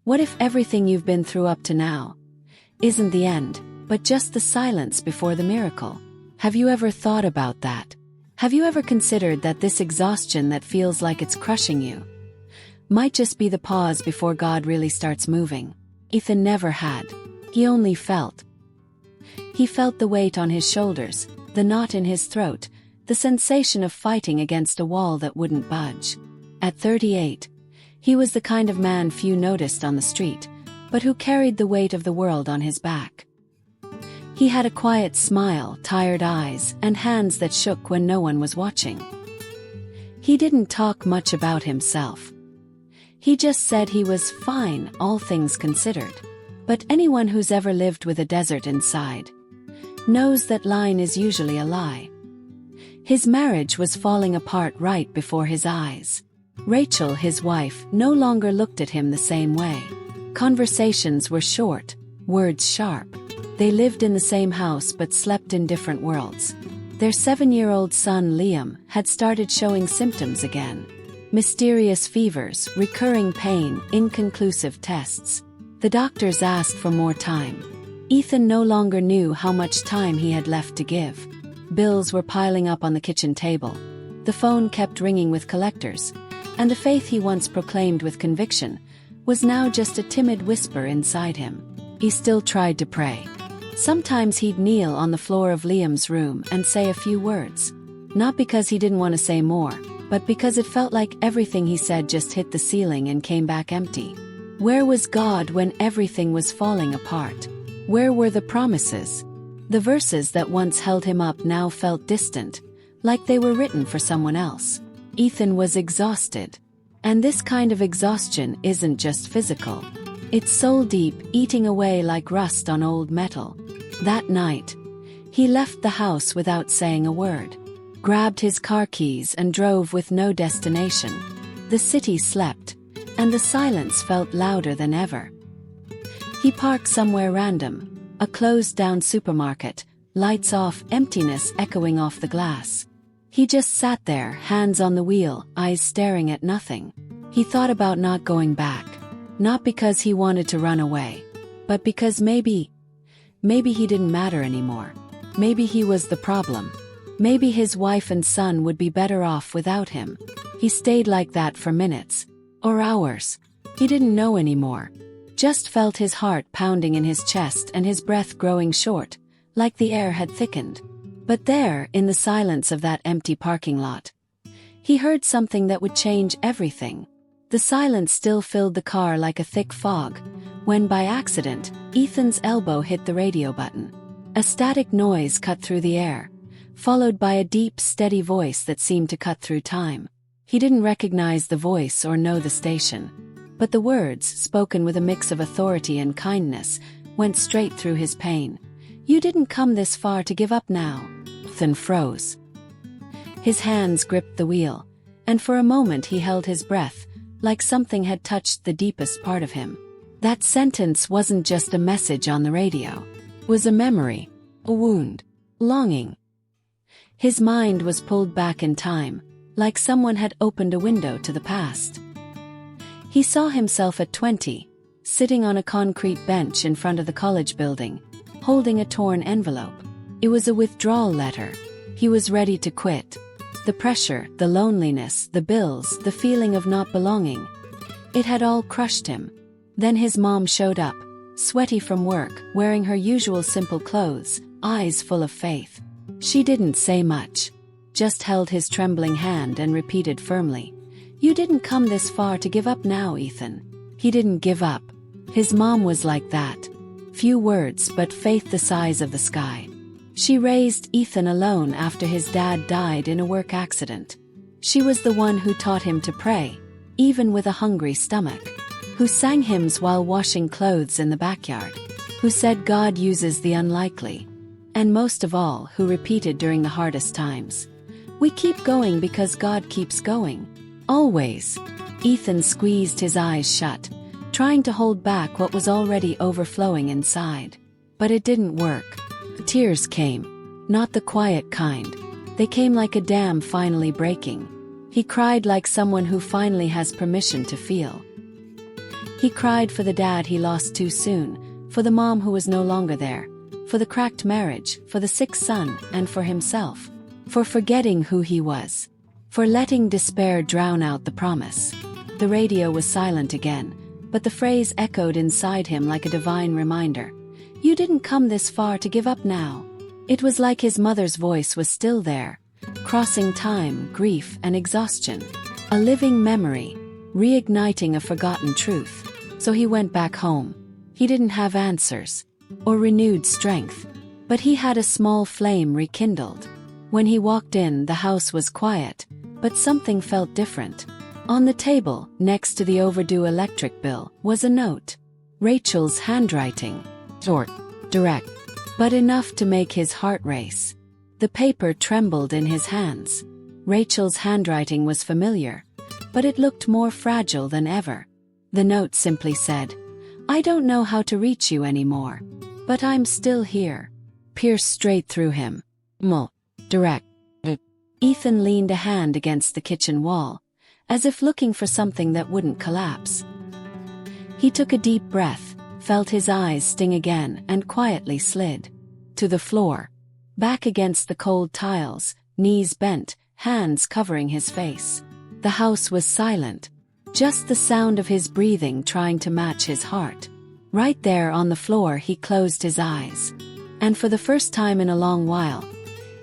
What if everything you've been through up to now isn't the end, but just the silence before the miracle? Have you ever thought about that? Have you ever considered that this exhaustion that feels like it's crushing you might just be the pause before God really starts moving? Ethan never had. He only felt. He felt the weight on his shoulders, the knot in his throat, the sensation of fighting against a wall that wouldn't budge. At 38, he was the kind of man few noticed on the street, but who carried the weight of the world on his back. He had a quiet smile, tired eyes, and hands that shook when no one was watching. He didn't talk much about himself. He just said he was fine, all things considered. But anyone who's ever lived with a desert inside knows that line is usually a lie. His marriage was falling apart right before his eyes. Rachel, his wife, no longer looked at him the same way. Conversations were short, words sharp. They lived in the same house but slept in different worlds. Their 7-year-old son Liam had started showing symptoms again. Mysterious fevers, recurring pain, inconclusive tests. The doctors asked for more time. Ethan no longer knew how much time he had left to give. Bills were piling up on the kitchen table. The phone kept ringing with collectors, and the faith he once proclaimed with conviction was now just a timid whisper inside him. He still tried to pray. Sometimes he'd kneel on the floor of Liam's room and say a few words. Not because he didn't want to say more, but because it felt like everything he said just hit the ceiling and came back empty. Where was God when everything was falling apart? Where were the promises? The verses that once held him up now felt distant, like they were written for someone else. Ethan was exhausted. And this kind of exhaustion isn't just physical. It's soul-deep, eating away like rust on old metal. That night, he left the house without saying a word, grabbed his car keys and drove with no destination. The city slept, and the silence felt louder than ever. He parked somewhere random, a closed-down supermarket, lights off, emptiness echoing off the glass. He just sat there, hands on the wheel, eyes staring at nothing. He thought about not going back, not because he wanted to run away, but because maybe he didn't matter anymore. Maybe he was the problem. Maybe his wife and son would be better off without him. He stayed like that for minutes. Or hours. He didn't know anymore. Just felt his heart pounding in his chest and his breath growing short, like the air had thickened. But there, in the silence of that empty parking lot, he heard something that would change everything. The silence still filled the car like a thick fog, when by accident, Ethan's elbow hit the radio button. A static noise cut through the air, followed by a deep, steady voice that seemed to cut through time. He didn't recognize the voice or know the station, but the words, spoken with a mix of authority and kindness, went straight through his pain. "You didn't come this far to give up now." Ethan froze. His hands gripped the wheel, and for a moment he held his breath, like something had touched the deepest part of him. That sentence wasn't just a message on the radio. It was a memory, a wound, longing. His mind was pulled back in time, like someone had opened a window to the past. He saw himself at 20, sitting on a concrete bench in front of the college building, holding a torn envelope. It was a withdrawal letter. He was ready to quit. The pressure, the loneliness, the bills, the feeling of not belonging. It had all crushed him. Then his mom showed up, sweaty from work, wearing her usual simple clothes, eyes full of faith. She didn't say much, just held his trembling hand and repeated firmly, "You didn't come this far to give up now, Ethan." He didn't give up. His mom was like that. Few words, but faith the size of the sky. She raised Ethan alone after his dad died in a work accident. She was the one who taught him to pray, even with a hungry stomach. Who sang hymns while washing clothes in the backyard. Who said God uses the unlikely. And most of all, who repeated during the hardest times, "We keep going because God keeps going. Always." Ethan squeezed his eyes shut, trying to hold back what was already overflowing inside. But it didn't work. Tears came. Not the quiet kind. They came like a dam finally breaking. He cried like someone who finally has permission to feel. He cried for the dad he lost too soon, for the mom who was no longer there, for the cracked marriage, for the sick son, and for himself. For forgetting who he was. For letting despair drown out the promise. The radio was silent again, but the phrase echoed inside him like a divine reminder. You didn't come this far to give up now. It was like his mother's voice was still there, crossing time, grief, and exhaustion. A living memory, reigniting a forgotten truth. So he went back home. He didn't have answers, or renewed strength, but he had a small flame rekindled. When he walked in, the house was quiet, but something felt different. On the table, next to the overdue electric bill, was a note. Rachel's handwriting. Short, direct, but enough to make his heart race. The paper trembled in his hands. Rachel's handwriting was familiar, but it looked more fragile than ever. The note simply said, I don't know how to reach you anymore, but I'm still here. Pierced straight through him. Direct. Ethan leaned a hand against the kitchen wall, as if looking for something that wouldn't collapse. He took a deep breath, felt his eyes sting again, and quietly slid to the floor, back against the cold tiles, knees bent, hands covering his face. The house was silent, just the sound of his breathing trying to match his heart. Right there on the floor, he closed his eyes. And for the first time in a long while,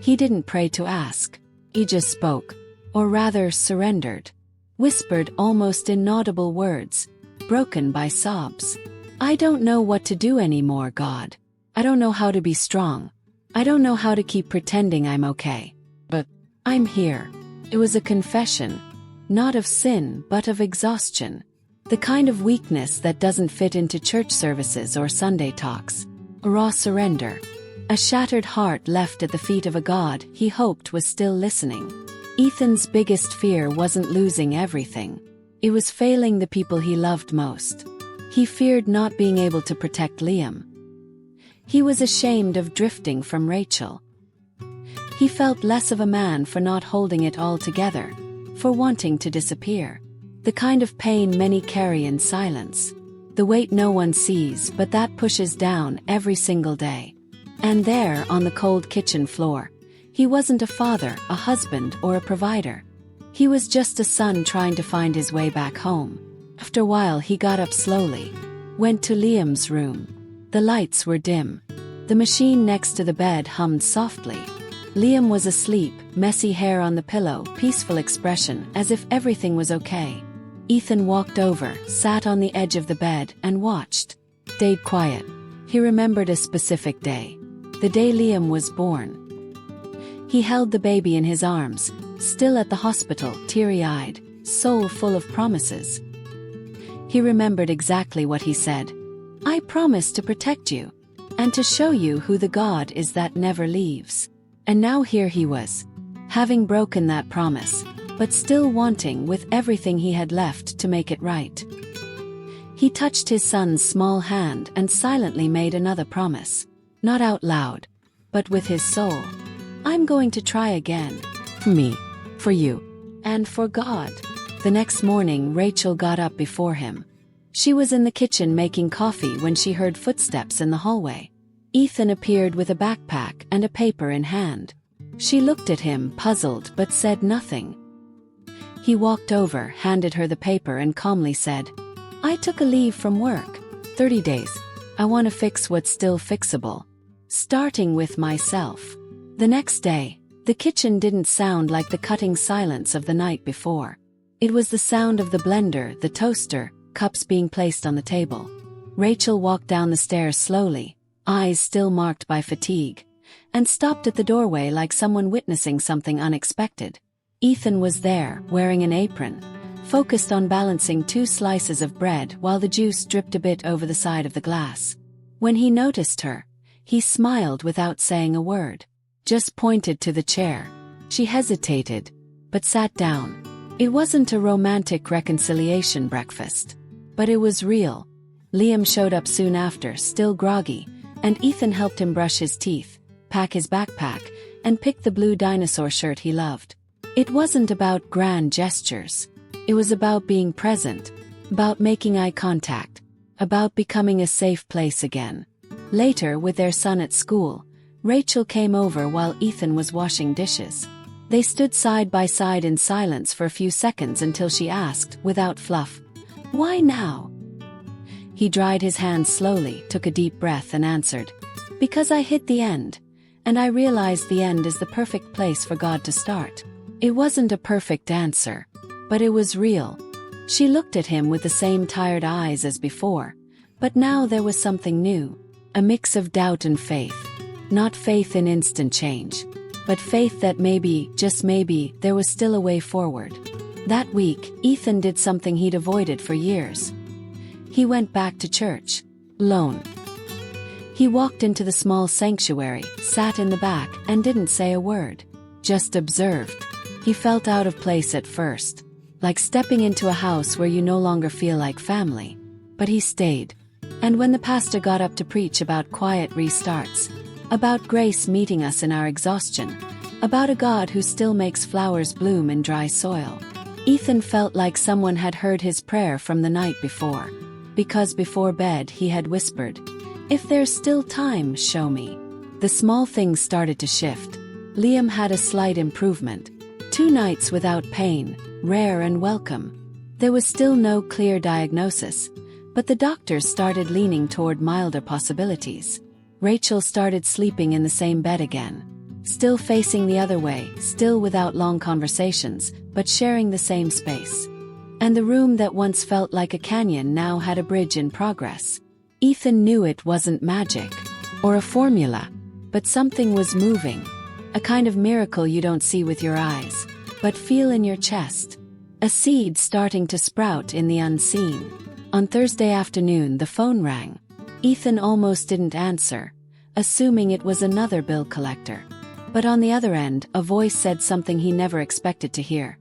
he didn't pray to ask. He just spoke, or rather surrendered. Whispered almost inaudible words, broken by sobs. I don't know what to do anymore, God. I don't know how to be strong. I don't know how to keep pretending I'm okay. But I'm here. It was a confession, not of sin but of exhaustion. The kind of weakness that doesn't fit into church services or Sunday talks. A raw surrender. A shattered heart left at the feet of a God he hoped was still listening. Ethan's biggest fear wasn't losing everything. It was failing the people he loved most. He feared not being able to protect Liam. He was ashamed of drifting from Rachel. He felt less of a man for not holding it all together, for wanting to disappear. The kind of pain many carry in silence. The weight no one sees but that pushes down every single day. And there, on the cold kitchen floor, he wasn't a father, a husband, or a provider. He was just a son trying to find his way back home. After a while, he got up slowly, went to Liam's room. The lights were dim. The machine next to the bed hummed softly. Liam was asleep, messy hair on the pillow, peaceful expression, as if everything was okay. Ethan walked over, sat on the edge of the bed, and watched. Stayed quiet. He remembered a specific day. The day Liam was born. He held the baby in his arms, still at the hospital, teary-eyed, soul full of promises. He remembered exactly what he said. I promise to protect you, and to show you who the God is that never leaves. And now here he was, having broken that promise, but still wanting with everything he had left to make it right. He touched his son's small hand and silently made another promise. Not out loud, but with his soul. I'm going to try again. For me, for you, and for God. The next morning, Rachel got up before him. She was in the kitchen making coffee when she heard footsteps in the hallway. Ethan appeared with a backpack and a paper in hand. She looked at him, puzzled, but said nothing. He walked over, handed her the paper, and calmly said, I took a leave from work. 30 days. I want to fix what's still fixable. Starting with myself. The next day, the kitchen didn't sound like the cutting silence of the night before. It was the sound of the blender, the toaster, cups being placed on the table. Rachel walked down the stairs slowly, eyes still marked by fatigue, and stopped at the doorway like someone witnessing something unexpected. Ethan was there, wearing an apron, focused on balancing 2 slices of bread while the juice dripped a bit over the side of the glass. When he noticed her, he smiled without saying a word, just pointed to the chair. She hesitated, but sat down. It wasn't a romantic reconciliation breakfast, but it was real. Liam showed up soon after, still groggy, and Ethan helped him brush his teeth, pack his backpack, and pick the blue dinosaur shirt he loved. It wasn't about grand gestures. It was about being present, about making eye contact, about becoming a safe place again. Later, with their son at school, Rachel came over while Ethan was washing dishes. They stood side by side in silence for a few seconds until she asked, without fluff, "Why now?" He dried his hands slowly, took a deep breath and answered, "Because I hit the end, and I realized the end is the perfect place for God to start." It wasn't a perfect answer, but it was real. She looked at him with the same tired eyes as before, but now there was something new, a mix of doubt and faith. Not faith in instant change, but faith that maybe, just maybe, there was still a way forward. That week, Ethan did something he'd avoided for years. He went back to church, alone. He walked into the small sanctuary, sat in the back, and didn't say a word. Just observed. He felt out of place at first, like stepping into a house where you no longer feel like family. But he stayed. And when the pastor got up to preach about quiet restarts, about grace meeting us in our exhaustion, about a God who still makes flowers bloom in dry soil, Ethan felt like someone had heard his prayer from the night before. Because before bed he had whispered, "If there's still time, show me." The small things started to shift. Liam had a slight improvement. 2 nights without pain, rare and welcome. There was still no clear diagnosis, but the doctors started leaning toward milder possibilities. Rachel started sleeping in the same bed again. Still facing the other way, still without long conversations, but sharing the same space. And the room that once felt like a canyon now had a bridge in progress. Ethan knew it wasn't magic, or a formula, but something was moving. A kind of miracle you don't see with your eyes, but feel in your chest. A seed starting to sprout in the unseen. On Thursday afternoon the phone rang. Ethan almost didn't answer, assuming it was another bill collector. But on the other end, a voice said something he never expected to hear.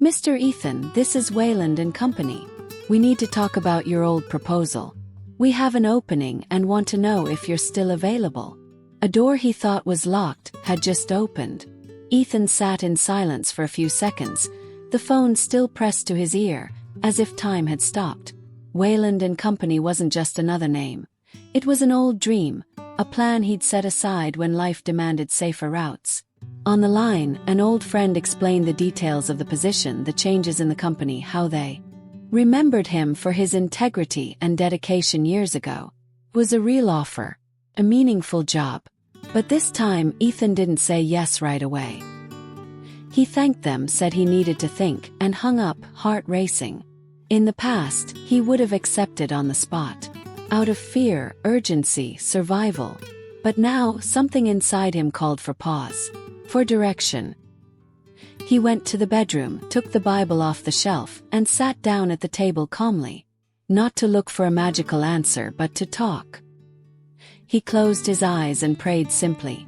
"Mr. Ethan, this is Wayland and Company. We need to talk about your old proposal. We have an opening and want to know if you're still available." A door he thought was locked had just opened. Ethan sat in silence for a few seconds, the phone still pressed to his ear, as if time had stopped. Wayland and Company wasn't just another name. It was an old dream, a plan he'd set aside when life demanded safer routes. On the line, an old friend explained the details of the position, the changes in the company, how they remembered him for his integrity and dedication years ago. It was a real offer, a meaningful job. But this time, Ethan didn't say yes right away. He thanked them, said he needed to think, and hung up, heart racing. In the past, he would have accepted on the spot, out of fear, urgency, survival. But now, something inside him called for pause, for direction. He went to the bedroom, took the Bible off the shelf, and sat down at the table calmly. Not to look for a magical answer, but to talk. He closed his eyes and prayed simply.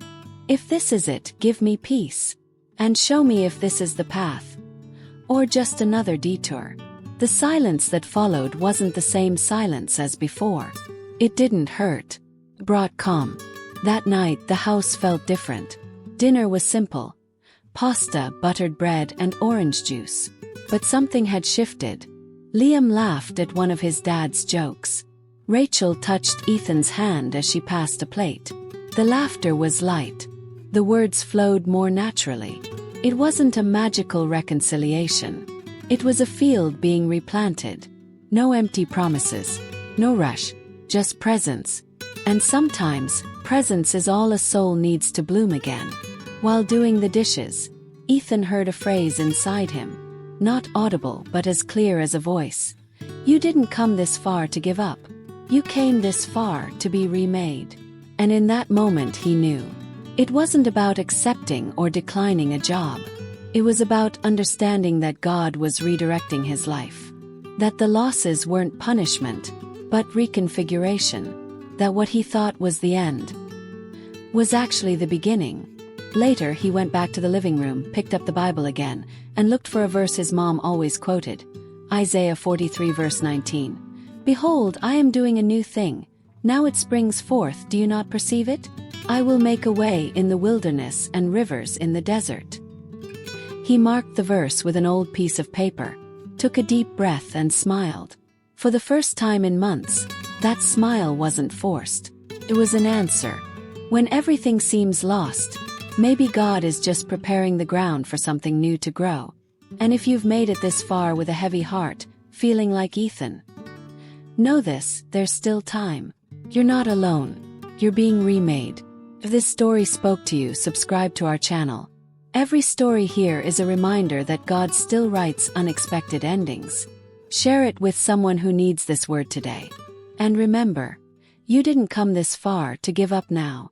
"If this is it, give me peace. And show me if this is the path. Or just another detour." The silence that followed wasn't the same silence as before. It didn't hurt. It brought calm. That night, the house felt different. Dinner was simple. Pasta, buttered bread, and orange juice. But something had shifted. Liam laughed at one of his dad's jokes. Rachel touched Ethan's hand as she passed a plate. The laughter was light. The words flowed more naturally. It wasn't a magical reconciliation. It was a field being replanted. No empty promises. No rush. Just presence. And sometimes, presence is all a soul needs to bloom again. While doing the dishes, Ethan heard a phrase inside him. Not audible but as clear as a voice. "You didn't come this far to give up. You came this far to be remade." And in that moment he knew. It wasn't about accepting or declining a job. It was about understanding that God was redirecting his life. That the losses weren't punishment, but reconfiguration. That what he thought was the end was actually the beginning. Later he went back to the living room, picked up the Bible again, and looked for a verse his mom always quoted. Isaiah 43 verse 19. "Behold, I am doing a new thing. Now it springs forth, do you not perceive it? I will make a way in the wilderness and rivers in the desert." He marked the verse with an old piece of paper, took a deep breath and smiled. For the first time in months, that smile wasn't forced. It was an answer. When everything seems lost, maybe God is just preparing the ground for something new to grow. And if you've made it this far with a heavy heart, feeling like Ethan, know this: there's still time. You're not alone. You're being remade. If this story spoke to you, subscribe to our channel. Every story here is a reminder that God still writes unexpected endings. Share it with someone who needs this word today. And remember, you didn't come this far to give up now.